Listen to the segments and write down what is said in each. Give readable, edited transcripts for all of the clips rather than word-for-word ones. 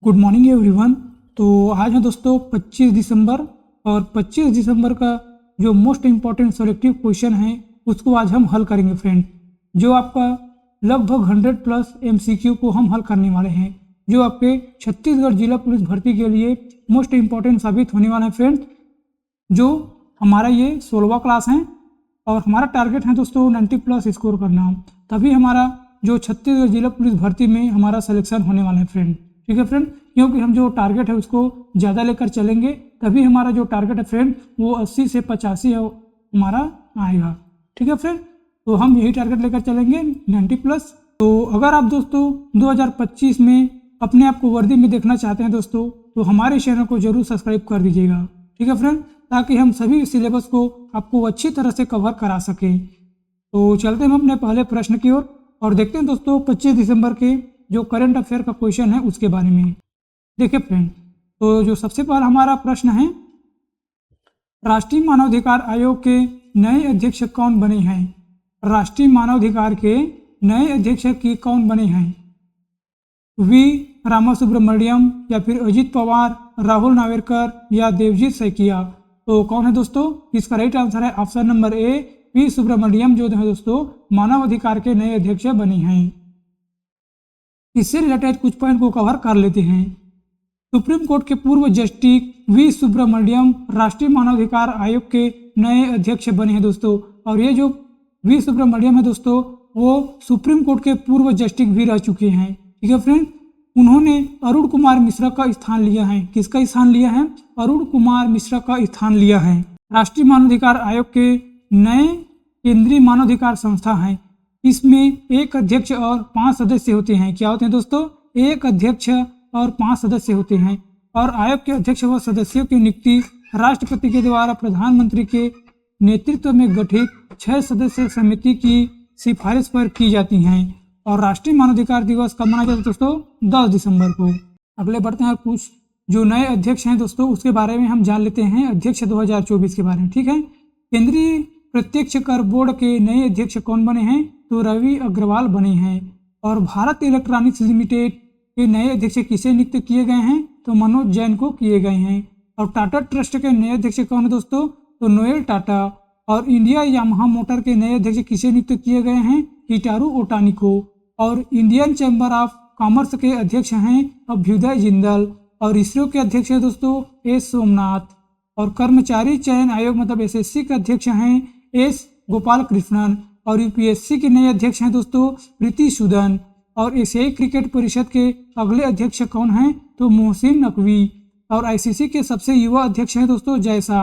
Good morning everyone. तो आज है दोस्तों 25 दिसंबर और 25 दिसंबर का जो मोस्ट इम्पॉर्टेंट सेलेक्टिव क्वेश्चन है उसको आज हम हल करेंगे फ्रेंड। जो आपका लगभग 100 प्लस एमसीक्यू को हम हल करने वाले हैं, जो आपके छत्तीसगढ़ जिला पुलिस भर्ती के लिए मोस्ट इम्पॉर्टेंट साबित होने वाला है फ्रेंड। जो हमारा ये 16वां क्लास है और हमारा टारगेट है दोस्तों 90 प्लस स्कोर करना, तभी हमारा जो छत्तीसगढ़ जिला पुलिस भर्ती में हमारा सिलेक्शन होने वाला है फ्रेंड। ठीक है फ्रेंड, क्योंकि हम जो टारगेट है उसको ज़्यादा लेकर चलेंगे तभी हमारा जो टारगेट है फ्रेंड वो 80 से 85 हमारा आएगा। ठीक है फ्रेंड, तो हम यही टारगेट लेकर चलेंगे 90 प्लस। तो अगर आप दोस्तों 2025 में अपने आप को वर्दी में देखना चाहते हैं दोस्तों, तो हमारे चैनल को जरूर सब्सक्राइब कर दीजिएगा। ठीक है फ्रेंड, ताकि हम सभी सिलेबस को आपको अच्छी तरह से कवर करा सकें। तो चलते हैं हम अपने पहले प्रश्न की ओर और देखते हैं दोस्तों 25 दिसंबर के जो करंट अफेयर का क्वेश्चन है उसके बारे में। देखिए फ्रेंड, तो जो सबसे पहला हमारा प्रश्न है, राष्ट्रीय मानवाधिकार आयोग के नए अध्यक्ष कौन बने हैं? राष्ट्रीय मानवाधिकार के नए अध्यक्ष की कौन बने हैं? वी रामासुब्रमण्यम या फिर अजित पवार, राहुल नावेरकर या देवजीत सैकिया। तो कौन है दोस्तों? इसका राइट आंसर है option number A, V Subramaniam जो है दोस्तों मानवाधिकार के नए अध्यक्ष बने हैं। इससे रिलेटेड कुछ पॉइंट को कवर कर लेते हैं। सुप्रीम कोर्ट के पूर्व जस्टिस वी सुब्रमण्यम राष्ट्रीय मानवाधिकार आयोग के नए अध्यक्ष बने हैं दोस्तों। और ये जो वी सुब्रमण्यम है दोस्तों वो सुप्रीम कोर्ट के पूर्व जस्टिस भी रह चुके हैं। ठीक है फ्रेंड, उन्होंने अरुण कुमार मिश्रा का स्थान लिया है। किसका स्थान लिया है? अरुण कुमार मिश्रा का स्थान लिया है। राष्ट्रीय मानवाधिकार आयोग के नए केंद्रीय मानवाधिकार संस्था है। इसमें एक अध्यक्ष और 5 सदस्य होते हैं। क्या होते हैं दोस्तों? एक अध्यक्ष और 5 सदस्य होते हैं। और आयोग के अध्यक्ष व सदस्यों की नियुक्ति राष्ट्रपति के द्वारा प्रधानमंत्री के नेतृत्व में गठित 6 सदस्य समिति की सिफारिश पर की जाती हैं। और राष्ट्रीय मानवाधिकार दिवस कब मनाया जाता है दोस्तों? 10 दिसंबर को। अगले बढ़ते हैं, कुछ जो नए अध्यक्ष हैं दोस्तों उसके बारे में हम जान लेते हैं, अध्यक्ष 2024 के बारे में। ठीक है, केंद्रीय प्रत्यक्ष कर बोर्ड के नए अध्यक्ष कौन बने हैं? तो रवि अग्रवाल बने हैं। और भारत इलेक्ट्रॉनिक्स लिमिटेड के नए अध्यक्ष किसे नियुक्त किए गए हैं? तो मनोज जैन को किए गए हैं। और टाटा ट्रस्ट के नए अध्यक्ष कौन है दोस्तों? तो नोएल टाटा। और इंडिया यामाहा मोटर के नए अध्यक्ष किसे नियुक्त किए गए हैं? हिटारू ओटानी को। और इंडियन चैम्बर ऑफ कॉमर्स के अध्यक्ष हैं अभ्युदय जिंदल। और इसरो के अध्यक्ष है दोस्तों एस सोमनाथ। और कर्मचारी चयन आयोग मतलब एसएससी के अध्यक्ष हैं एस गोपाल कृष्णन। और यूपीएससी के नए अध्यक्ष हैं दोस्तों प्रीति सूदन। और एशियाई क्रिकेट परिषद के अगले अध्यक्ष कौन हैं? तो मोहसिन नकवी। और आईसीसी के सबसे युवा अध्यक्ष हैं दोस्तों जयसा।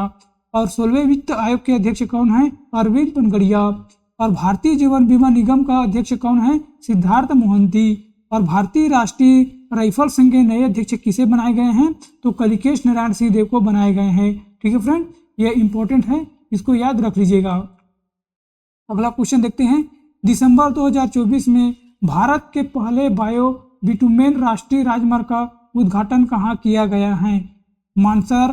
और 16वें वित्त आयोग के अध्यक्ष कौन हैं? अरविंद पनगड़िया। और भारतीय जीवन बीमा निगम का अध्यक्ष कौन है? सिद्धार्थ मोहंती। और भारतीय राष्ट्रीय राइफल संघ के नए अध्यक्ष किसे बनाए गए हैं? तो कलिकेश नारायण सिंह देव को बनाए गए हैं। ठीक है फ्रेंड, ये इंपॉर्टेंट है, इसको याद रख लीजिएगा। अगला क्वेश्चन देखते हैं, दिसंबर 2024 में भारत के पहले बायो बिटुमेन राष्ट्रीय राजमार्ग का उद्घाटन कहाँ किया गया है? मानसर,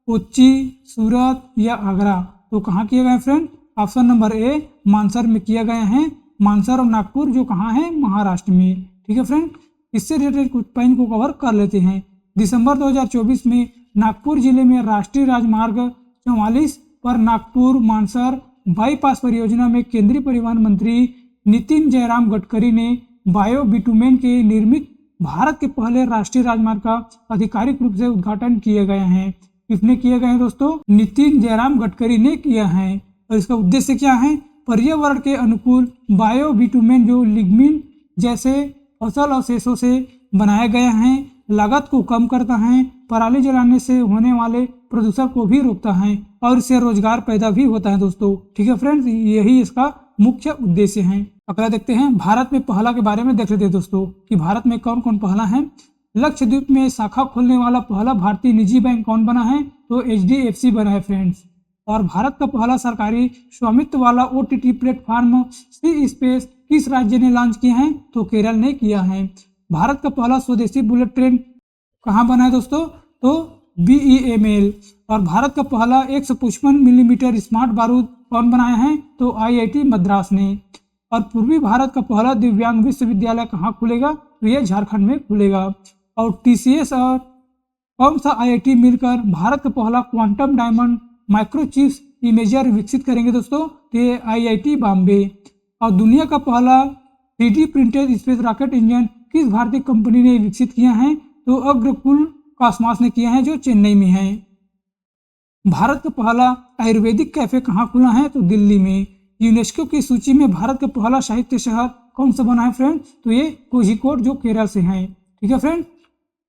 कोच्चि, सूरत या आगरा। तो कहाँ किया गया फ्रेंड? ऑप्शन नंबर ए, मानसर में किया गया है। मानसर और नागपुर जो कहाँ है? महाराष्ट्र में। ठीक है फ्रेंड, इससे रिलेटेड कुछ पॉइंट को कवर कर लेते हैं। दिसंबर 2024 में नागपुर जिले में राष्ट्रीय राजमार्ग 44 पर नागपुर मानसर बाईपास परियोजना में केंद्रीय परिवहन मंत्री नितिन जयराम गडकरी ने बायो बिटुमेन के निर्मित भारत के पहले राष्ट्रीय राजमार्ग का आधिकारिक रूप से उद्घाटन किए गए हैं। किसने किए गए हैं दोस्तों? नितिन जयराम गडकरी ने किया है। और इसका उद्देश्य क्या है? पर्यावरण के अनुकूल बायो बिटुमेन जो लिग्निन जैसे फसल अवशेषों से बनाए गए हैं, लागत को कम करता है, पराली जलाने से होने वाले प्रदूषण को भी रोकता है और इससे रोजगार पैदा भी होता है दोस्तों। ठीक है फ्रेंड्स, यही इसका मुख्य उद्देश्य है। अगला देखते हैं, भारत में पहला के बारे में देख लेते हैं दोस्तों कि भारत में कौन कौन पहला है। लक्षद्वीप में शाखा खोलने वाला पहला भारतीय निजी बैंक कौन बना है? तो HDFC बना है फ्रेंड्स। और भारत का पहला सरकारी स्वामित्व वाला OTT प्लेटफॉर्म सी स्पेस किस राज्य ने लॉन्च किया है? तो केरल ने किया है। भारत का पहला स्वदेशी बुलेट ट्रेन कहाँ बना है दोस्तों? तो BEML। और भारत का पहला 155 मिलीमीटर स्मार्ट बारूद कौन बनाया है? तो IIT मद्रास ने। और पूर्वी भारत का पहला दिव्यांग विश्वविद्यालय कहाँ खुलेगा? तो यह झारखंड में खुलेगा। और TCS और कौन सा IIT मिलकर भारत का पहला क्वांटम डायमंड माइक्रोचिप्स इमेजर विकसित करेंगे दोस्तों? तो ये IIT बॉम्बे। और दुनिया का पहला 3D printed space rocket engine किस भारतीय कंपनी ने विकसित किया है? तो अग्रकुल कॉस्मॉस ने किया है, जो चेन्नई में है। भारत का पहला आयुर्वेदिक कैफे कहाँ खुला है? तो दिल्ली में। यूनेस्को की सूची में भारत का पहला साहित्य शहर कौन सा बना है फ्रेंड? तो ये कोझिकोड, जो केरल से है। ठीक है फ्रेंड।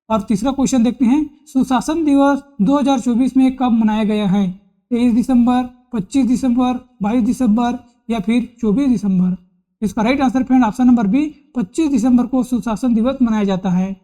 और तीसरा क्वेश्चन देखते हैं, सुशासन दिवस 2024 में कब मनाया गया है? 23 दिसंबर, 25 दिसंबर, 22 दिसंबर या फिर 24 दिसंबर? इसका right answer friend option number B, 25 दिसंबर को सुशासन दिवस मनाया जाता है।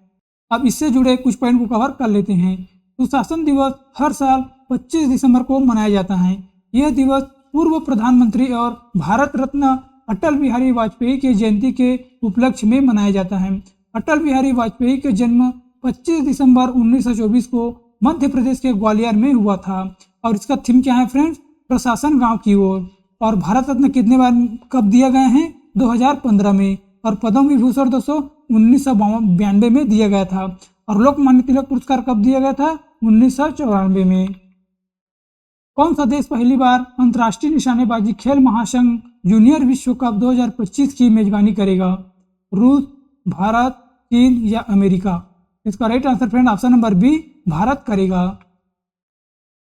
अब इससे जुड़े कुछ पॉइंट को कवर कर लेते हैं। सुशासन दिवस हर साल 25 दिसंबर को मनाया जाता है। यह दिवस पूर्व प्रधानमंत्री और भारत रत्न अटल बिहारी वाजपेयी की जयंती के उपलक्ष्य में मनाया जाता है। अटल बिहारी वाजपेयी का जन्म 25 दिसंबर 1924 को मध्य प्रदेश के ग्वालियर में हुआ था। और इसका थीम क्या है फ्रेंड्स? प्रशासन गांव की ओर। और भारत रत्न कितने बार कब दिया गया है? 2015 में। और पद्म विभूषण दोस्तों 1992 में दिया गया था। और लोकमान्य तिलक पुरस्कार कब दिया गया था? 1994 में। कौन सा देश पहली बार अंतर्राष्ट्रीय निशानेबाजी खेल महासंघ जूनियर विश्व कप 2025 की मेजबानी करेगा? रूस, भारत, चीन या अमेरिका? इसका right answer friend option number B, Bharat करेगा।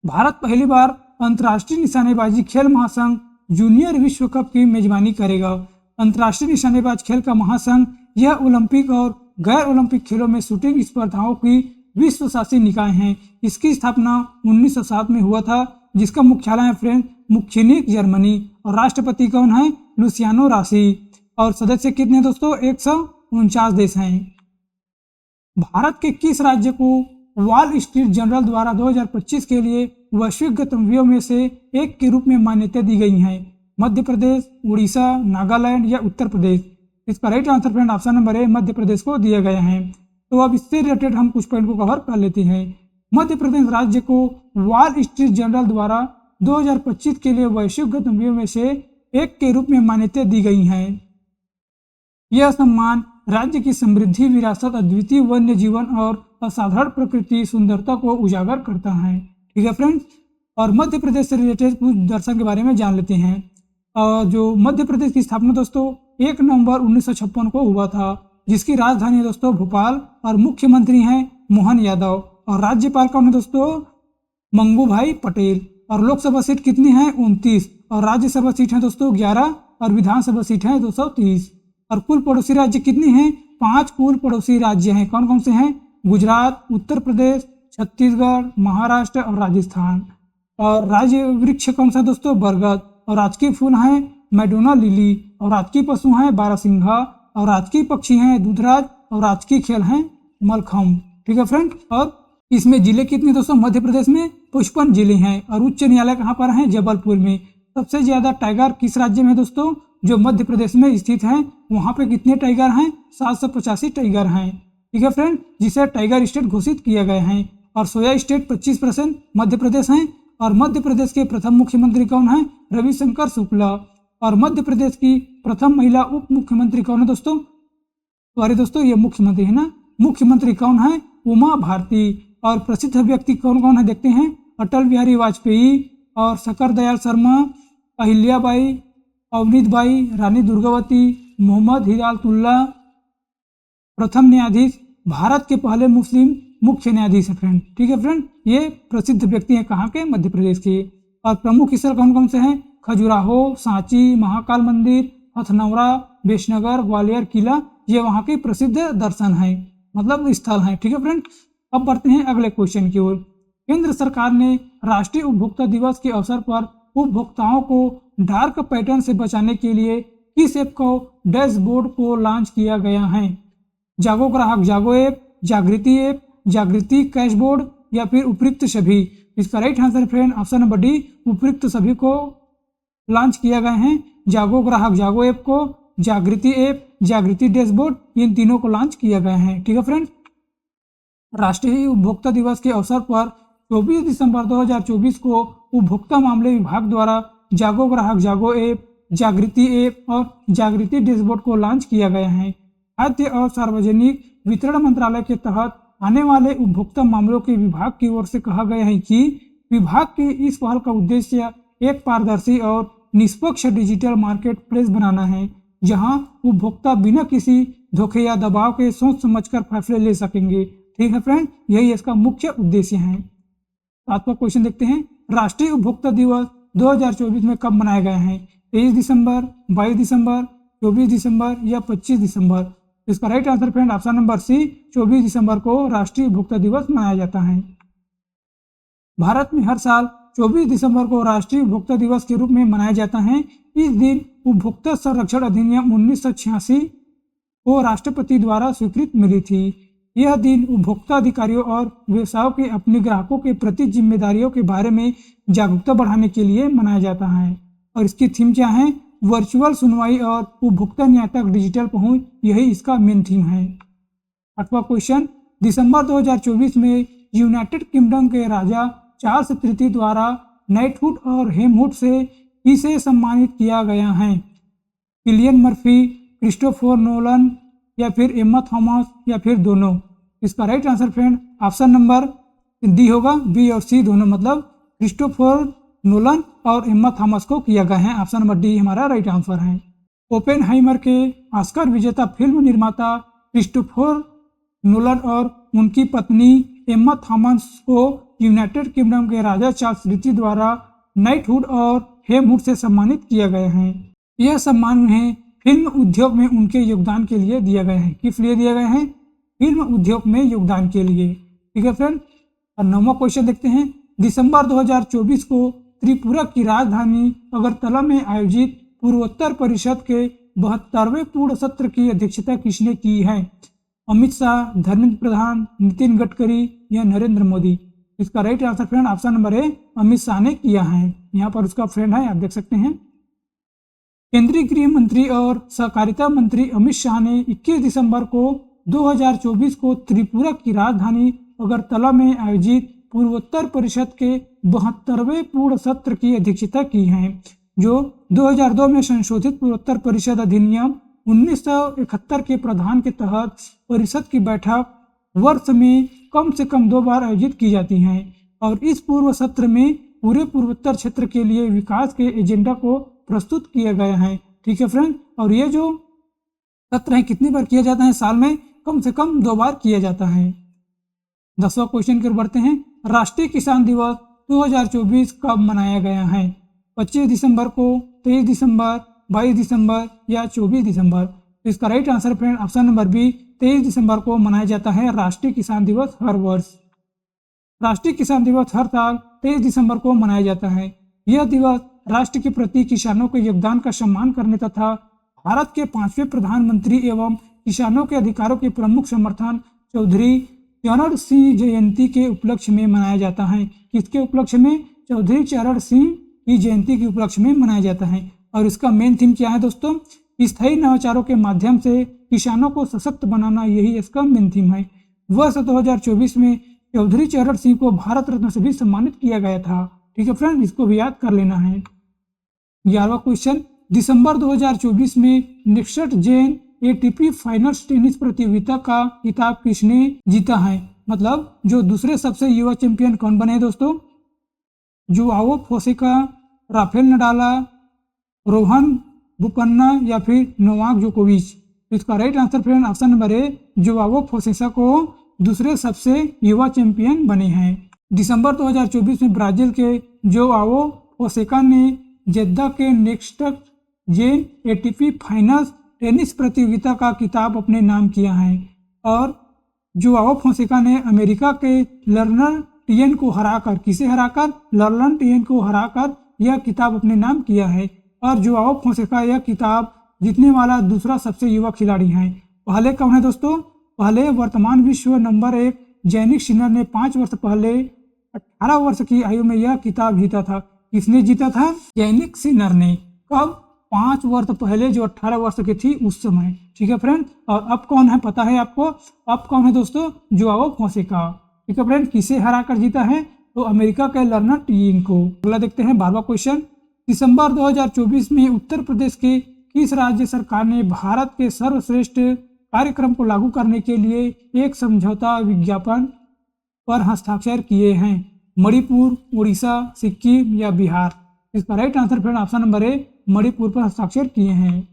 भारत पहली बार अंतर्राष्ट्रीय निशानेबाजी खेल महासंघ जूनियर विश्व कप की मेजबानी करेगा। अंतर्राष्ट्रीय निशानेबाज खेल का महासंघ यह ओलंपिक और गैर ओलंपिक खेलों में शूटिंग स्पर्धाओं की विश्व शासी निकाय है। इसकी स्थापना 1907 में हुआ था, जिसका मुख्यालय है फ्रेंड म्यूनिख, जर्मनी। और राष्ट्रपति कौन है? लुसियानो रासी। और सदस्य कितने दोस्तों? 149 देश हैं। भारत के किस राज्य को वॉल स्ट्रीट जर्नल द्वारा 2025 के लिए वैश्विक गंतव्यों में से एक के रूप में मान्यता दी गई है? मध्य प्रदेश, उड़ीसा, नागालैंड या उत्तर प्रदेश? इसका right answer friend option number A, Madhya Pradesh को दिया गया है। तो अब इससे रिलेटेड हम कुछ पॉइंट को कवर कर लेते हैं। मध्य प्रदेश राज्य को वॉल स्ट्रीट जर्नल द्वारा 2025 के लिए वैश्विक गंतव्यों में से एक के रूप में मान्यता दी गई है। यह सम्मान राज्य की समृद्धि, विरासत, अद्वितीय वन्य जीवन और असाधारण प्रकृति सुंदरता को उजागर करता है। ठीक है फ्रेंड्स। और मध्य प्रदेश से रिलेटेड कुछ दर्शन के बारे में जान लेते हैं। जो मध्य प्रदेश की स्थापना दोस्तों 1 नवंबर 1956 को हुआ था, जिसकी राजधानी है दोस्तों भोपाल। और मुख्यमंत्री हैं मोहन यादव। और राज्यपाल कौन है दोस्तों? मंगू भाई पटेल। और लोकसभा सीट कितनी है? 29। और राज्यसभा सीट है दोस्तों 11। और विधानसभा सीट है 230। और कुल पड़ोसी राज्य कितनी हैं? 5 कुल पड़ोसी राज्य हैं। कौन कौन से हैं? गुजरात, उत्तर प्रदेश, छत्तीसगढ़, महाराष्ट्र और राजस्थान। और राज्य वृक्ष कौन सा दोस्तों? बरगद। और राजकीय फूल हैं मैडोना लिली। और राजकीय पशु हैं बारहसिंघा। और राजकीय पक्षी हैं दूधराज। और राजकीय खेल हैं मलखम्ब। ठीक है फ्रेंड। और इसमें जिले कितने दोस्तों? मध्य प्रदेश में 55 जिले हैं। और उच्च न्यायालय कहाँ पर है? जबलपुर में। सबसे ज्यादा टाइगर किस राज्य में दोस्तों? जो मध्य प्रदेश में स्थित है। वहाँ पे कितने टाइगर हैं? 785 टाइगर हैं। ठीक है फ्रेंड, जिसे टाइगर स्टेट घोषित किया गया है। और सोया स्टेट 25% मध्य प्रदेश हैं। और मध्य प्रदेश के प्रथम मुख्यमंत्री कौन है? रविशंकर शुक्ला। और मध्य प्रदेश की प्रथम महिला उप मुख्यमंत्री कौन है दोस्तों? सॉरी दोस्तों, ये मुख्यमंत्री है ना। मुख्यमंत्री कौन है? उमा भारती। और प्रसिद्ध व्यक्ति कौन कौन है देखते हैं? अटल बिहारी वाजपेयी और शंकर दयाल शर्मा, अहिल्याबाई, अवनीत बाई, रानी दुर्गावती, मोहम्मद हिदायतुल्लाह। प्रथम न्यायाधीश, भारत के पहले मुस्लिम मुख्य न्यायाधीश है फ्रेंड। ठीक है फ्रेंड, ये प्रसिद्ध व्यक्ति हैं कहाँ के? मध्य प्रदेश के। और प्रमुख स्थल कौन कौन से हैं? खजुराहो, सांची, महाकाल मंदिर, हथनौरा, बेशनगर, ग्वालियर किला। ये वहाँ के प्रसिद्ध दर्शन हैं, मतलब स्थल हैं। ठीक है फ्रेंड। अब बढ़ते हैं अगले क्वेश्चन की ओर। केंद्र सरकार ने राष्ट्रीय उपभोक्ता दिवस के अवसर पर उपभोक्ताओं को डार्क पैटर्न से बचाने के लिए किस ऐप को डैशबोर्ड को लॉन्च किया गया है? जागो ग्राहक जागो ऐप, जागृति ऐप, जागृति कैशबोर्ड या फिर उपयुक्त सभी? इसका right answer friend option number D, उपयुक्त सभी को लॉन्च किया गया है। जागो ग्राहक जागो ऐप को, जागृति ऐप, जागृति डैशबोर्ड, इन तीनों को लॉन्च किया गया है। ठीक है फ्रेंड। राष्ट्रीय उपभोक्ता दिवस के अवसर पर 24 दिसंबर 2024 को उपभोक्ता मामले विभाग द्वारा जागो ग्राहक जागो ऐप, जागृति ऐप और जागृति डैशबोर्ड को लॉन्च किया गया है। खाद्य और सार्वजनिक वितरण मंत्रालय के तहत आने वाले उपभोक्ता मामलों के विभाग की ओर से कहा गया है कि विभाग के इस पहल का उद्देश्य एक पारदर्शी और निष्पक्ष डिजिटल मार्केट प्लेस बनाना है, जहां उपभोक्ता बिना किसी धोखे या दबाव के सोच समझकर फैसले ले सकेंगे। ठीक है फ्रेंड, यही इसका मुख्य उद्देश्य है। सातवां क्वेश्चन देखते हैं, राष्ट्रीय उपभोक्ता दिवस 2024 में कब मनाया गया है? 23 दिसंबर, 22 दिसंबर, 24 दिसंबर या 25 दिसंबर? इसका right answer friend option number C, 24 दिसंबर को राष्ट्रीय उपभोक्ता दिवस मनाया जाता है। भारत में हर साल 24 दिसंबर को राष्ट्रीय उपभोक्ता दिवस के रूप में मनाया जाता है। इस दिन उपभोक्ता संरक्षण अधिनियम 1986 को राष्ट्रपति द्वारा स्वीकृत मिली थी। यह दिन उपभोक्ता अधिकारियों और व्यवसायों के अपने ग्राहकों के प्रति जिम्मेदारियों के बारे में जागरूकता बढ़ाने के लिए मनाया जाता है। और इसकी थीम क्या है? वर्चुअल सुनवाई और उपभोक्ता न्याय तक डिजिटल पहुंच, यही इसका मेन थीम है। आठवां क्वेश्चन, दिसंबर 2024 में यूनाइटेड किंगडम के राजा चार्ल्स तृतीय द्वारा नाइटहुड और हेमहुड से किसे सम्मानित किया गया है? किलियन मर्फी, क्रिस्टोफर नोलन या फिर एम्मा थॉमस या फिर दोनों? इसका right answer friend option number D होगा, बी और सी दोनों, मतलब क्रिस्टोफर नोलन और एम्मा थॉमस को किया गया है। ऑप्शन नंबर डी हमारा राइट आंसर है। ओपेनहाइमर के ऑस्कर विजेता फिल्म निर्माता क्रिस्टोफर नोलन और उनकी पत्नी एम्मा थॉमस को यूनाइटेड किंगडम के राजा चार्ल्स तृतीय द्वारा नाइटहुड और हेमहुड से सम्मानित किया गया है। यह सम्मान उन्हें फिल्म उद्योग में उनके योगदान के लिए दिया गया है। किस लिए दिया गया है? फिल्म उद्योग में योगदान के लिए। ठीक है फ्रेंड, और 9वां क्वेश्चन देखते हैं, दिसंबर 2024 को त्रिपुरा की राजधानी अगरतला में आयोजित पूर्वोत्तर परिषद के 72वें पूर्ण सत्र की अध्यक्षता किसने की है? अमित शाह, धर्मेंद्र प्रधान, नितिन गडकरी या नरेंद्र मोदी? इसका right answer friend option number ए, अमित शाह ने किया है। यहाँ पर उसका फ्रेंड है, आप देख सकते हैं। केंद्रीय गृह मंत्री और सहकारिता मंत्री अमित शाह ने 21 दिसंबर को 2024 को त्रिपुरा की राजधानी अगरतला में आयोजित पूर्वोत्तर परिषद के 72वें पूर्ण सत्र की अध्यक्षता की है, जो 2002 में संशोधित पूर्वोत्तर परिषद अधिनियम 1971 के प्रावधान के तहत परिषद की बैठक वर्ष में कम से कम 2 बार आयोजित की जाती हैं। और इस पूर्व सत्र में पूरे पूर्वोत्तर क्षेत्र के लिए विकास के एजेंडा को प्रस्तुत किया गया है। ठीक है फ्रेंड, और ये जो सत्र है कितनी बार किया जाता है? साल में कम से कम 2 बार किया जाता है। 10वां क्वेश्चन की ओर बढ़ते हैं, राष्ट्रीय किसान दिवस 2024 कब मनाया गया है? 25 दिसंबर को, 23 दिसंबर, 22 दिसंबर या 24 दिसंबर? तो इसका right answer friend option number B, 23 दिसंबर को मनाया जाता है राष्ट्रीय किसान दिवस हर वर्ष। राष्ट्रीय किसान दिवस हर साल 23 दिसंबर को मनाया जाता है। यह दिवस राष्ट्र के प्रति किसानों के योगदान का सम्मान करने तथा भारत के 5वें प्रधानमंत्री एवं किसानों के अधिकारों के प्रमुख समर्थन चौधरी चरण सिंह जयंती के उपलक्ष्य में मनाया जाता है। किसके उपलक्ष्य में? चौधरी चरण सिंह की जयंती के उपलक्ष्य में मनाया जाता है। और इसका मेन थीम क्या है दोस्तों? स्थायी नवाचारों के माध्यम से किसानों को सशक्त बनाना, यही इसका मेन थीम है। वर्ष 2024 में चौधरी चरण सिंह को भारत रत्न से भी सम्मानित किया गया था। ठीक है फ्रेंड, इसको भी याद कर लेना है। 11वां क्वेश्चन, दिसंबर 2024 में next gen ATP finals tennis प्रतियोगिता का खिताब किसने जीता है? मतलब जो दूसरे सबसे युवा चैंपियन कौन बने दोस्तों? Joao Fonseca, Rafael Nadal, Rohan Bopanna या फिर नोवाक जोकोविच? इसका right answer friend option number A, Joao Fonseca को दूसरे सबसे युवा चैंपियन बने हैं। दिसंबर 2024 में ब्राजील के जोआओ फोसेका ने जेद्दा के next gen ATP finals tennis प्रतियोगिता का खिताब अपने नाम किया है। और जोआओ फोसेका ने अमेरिका के लर्नर टियन को हराकर, किसे हराकर? लर्नर टियन को हराकर यह खिताब अपने नाम किया है। और जोआओ फोसेका यह खिताब जीतने वाला दूसरा सबसे युवा खिलाड़ी है। पहले कौन है दोस्तों? पहले वर्तमान विश्व नंबर 1 जैनिक सिनर ने 5 वर्ष पहले 18 वर्ष की आयु में यह खिताब जीता था। किसने जीता था? जैनिक सिनर ने। कब? 5 वर्ष पहले, जो 18 वर्ष की थी उस समय। ठीक है फ्रेंड, और अब कौन है पता है आपको? अब कौन है दोस्तों? जोआओ फोसेका। ठीक है फ्रेंड, किसे हराकर जीता है? तो अमेरिका के लर्नर टियन को। अगला देखते हैं 12वां क्वेश्चन, दिसंबर 2024 में उत्तर प्रदेश के किस राज्य सरकार ने भारत के सर्वश्रेष्ठ कार्यक्रम को लागू करने के लिए एक समझौता विज्ञापन पर हस्ताक्षर किए हैं? मणिपुर, उड़ीसा, सिक्किम या बिहार? इसका right answer friend option number ए, मणिपुर पर हस्ताक्षर किए हैं।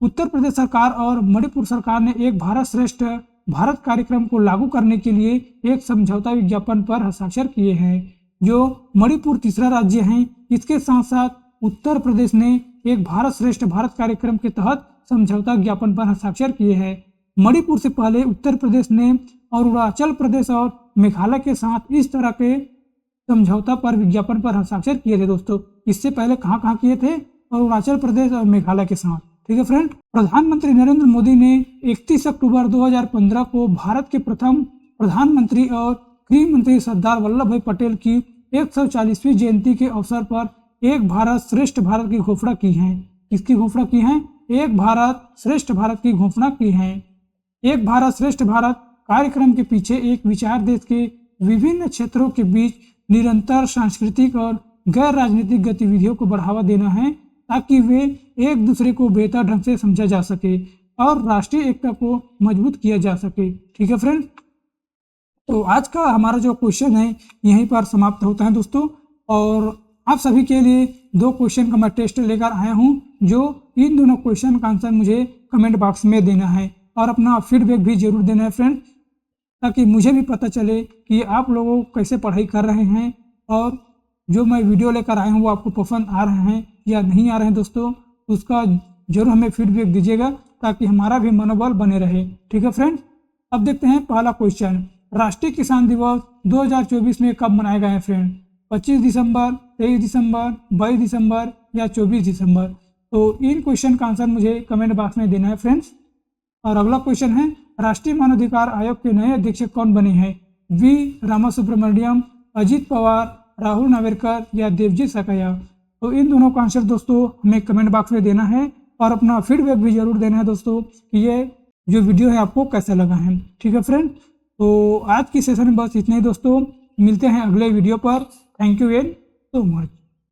उत्तर प्रदेश सरकार और मणिपुर सरकार ने एक भारत श्रेष्ठ भारत कार्यक्रम को लागू करने के लिए एक समझौता विज्ञापन पर हस्ताक्षर किए हैं। जो मणिपुर तीसरा राज्य है, इसके साथ साथ उत्तर प्रदेश ने एक भारत श्रेष्ठ भारत कार्यक्रम के तहत समझौता ज्ञापन पर हस्ताक्षर किए हैं। मणिपुर से पहले उत्तर प्रदेश ने और अरुणाचल प्रदेश और मेघालय के साथ इस तरह के समझौता पर विज्ञापन पर हस्ताक्षर किए थे दोस्तों। इससे पहले कहाँ कहाँ किए थे? अरुणाचल प्रदेश और मेघालय के साथ। ठीक है फ्रेंड। प्रधानमंत्री नरेंद्र मोदी ने 31 अक्टूबर 2015 को भारत के प्रथम प्रधानमंत्री और गृह मंत्री सरदार वल्लभ भाई पटेल की 140वीं जयंती के अवसर पर एक भारत श्रेष्ठ भारत की घोषणा की है। किसकी घोषणा की है? एक भारत श्रेष्ठ भारत की घोषणा की है। एक भारत श्रेष्ठ भारत कार्यक्रम के पीछे एक विचार देश के विभिन्न क्षेत्रों के बीच निरंतर सांस्कृतिक और गैर राजनीतिक गतिविधियों को बढ़ावा देना है, ताकि वे एक दूसरे को बेहतर ढंग से समझा जा सके और राष्ट्रीय एकता को मजबूत किया जा सके। ठीक है फ्रेंड। तो आज का हमारा जो क्वेश्चन है यहीं पर समाप्त होता है दोस्तों। और आप सभी के लिए 2 क्वेश्चन का मैं टेस्ट लेकर आया हूं, जो इन दोनों क्वेश्चन का आंसर मुझे कमेंट बॉक्स में देना है और अपना फीडबैक भी जरूर देना है फ्रेंड, ताकि मुझे भी पता चले कि आप लोगों कैसे पढ़ाई कर रहे हैं और जो मैं वीडियो लेकर आया हूँ वो आपको पसंद आ रहे हैं या नहीं आ रहे हैं दोस्तों। उसका जरूर हमें फीडबैक दीजिएगा ताकि हमारा भी मनोबल बने रहे। ठीक है फ्रेंड। अब देखते हैं पहला क्वेश्चन। राष्ट्रीय किसान दिवस 2024 में कब मनाया गया है फ्रेंड? 25 दिसंबर, 23 दिसंबर, 22 दिसंबर या 24 दिसंबर? तो इन क्वेश्चन का आंसर मुझे कमेंट बॉक्स में देना है फ्रेंड्स। और अगला क्वेश्चन है, राष्ट्रीय मानवाधिकार आयोग के नए अध्यक्ष कौन बने हैं? वी रामासुब्रमण्यम, अजीत पवार, राहुल नावेरकर या देवजीत सकैया? तो इन दोनों का आंसर दोस्तों हमें कमेंट बॉक्स में देना है और अपना फीडबैक भी जरूर देना है दोस्तों कि ये जो वीडियो है आपको कैसा लगा है। ठीक है फ्रेंड। तो आज की सेशन में बस इतना ही दोस्तों। मिलते हैं अगले वीडियो पर। Thank you very so much.